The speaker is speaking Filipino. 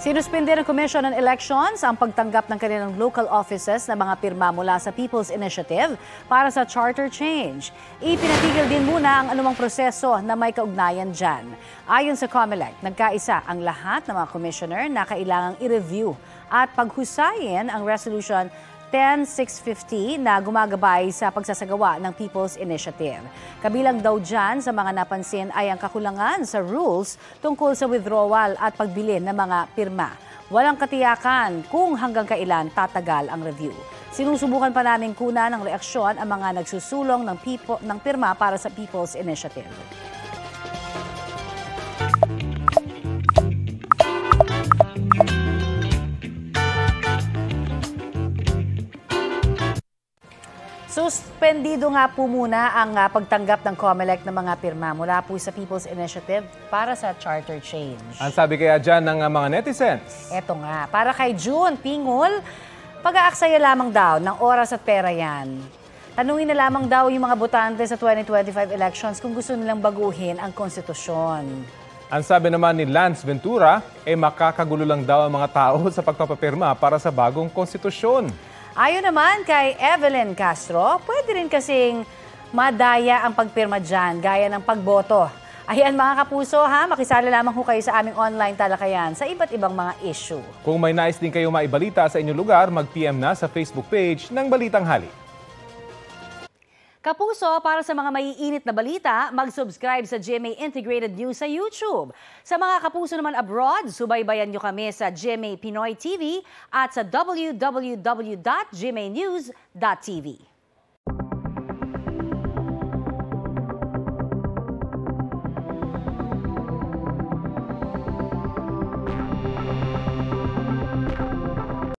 Sinuspinde ng Commission on Elections ang pagtanggap ng kanilang local offices na mga pirma mula sa People's Initiative para sa charter change. Ipinatigil din muna ang anumang proseso na may kaugnayan dyan. Ayon sa COMELEC, nagkaisa ang lahat ng mga commissioner na kailangang i-review at paghusayin ang Resolution 10650 na gumagabay sa pagsasagawa ng People's Initiative. Kabilang daw dyan sa mga napansin ay ang kakulangan sa rules tungkol sa withdrawal at pagbili ng mga pirma. Walang katiyakan kung hanggang kailan tatagal ang review. Sinusubukan pa namin kunan ng reaksyon ang mga nagsusulong ng pirma para sa People's Initiative. Suspendido nga po muna ang pagtanggap ng COMELEC ng mga pirma mula po sa People's Initiative para sa charter change. Ang sabi kaya dyan ng mga netizens? Eto nga, para kay June Pingol, pag-aaksaya lamang daw ng oras at pera yan. Tanungin na lamang daw yung mga botante sa 2025 elections kung gusto nilang baguhin ang konstitusyon. Ang sabi naman ni Lance Ventura, makakagulo lang daw ang mga tao sa pagpapapirma para sa bagong konstitusyon. Ayon naman kay Evelyn Castro, pwede rin kasing madaya ang pagpirma dyan, gaya ng pagboto. Ayan mga kapuso ha, makisali lamang ho kayo sa aming online talakayan sa iba't ibang mga issue. Kung may nais din kayo maibalita sa inyong lugar, mag-PM na sa Facebook page ng Balitang Hali. Kapuso, para sa mga maiinit na balita, mag-subscribe sa GMA Integrated News sa YouTube. Sa mga kapuso naman abroad, subaybayan nyo kami sa GMA Pinoy TV at sa www.gmanews.tv.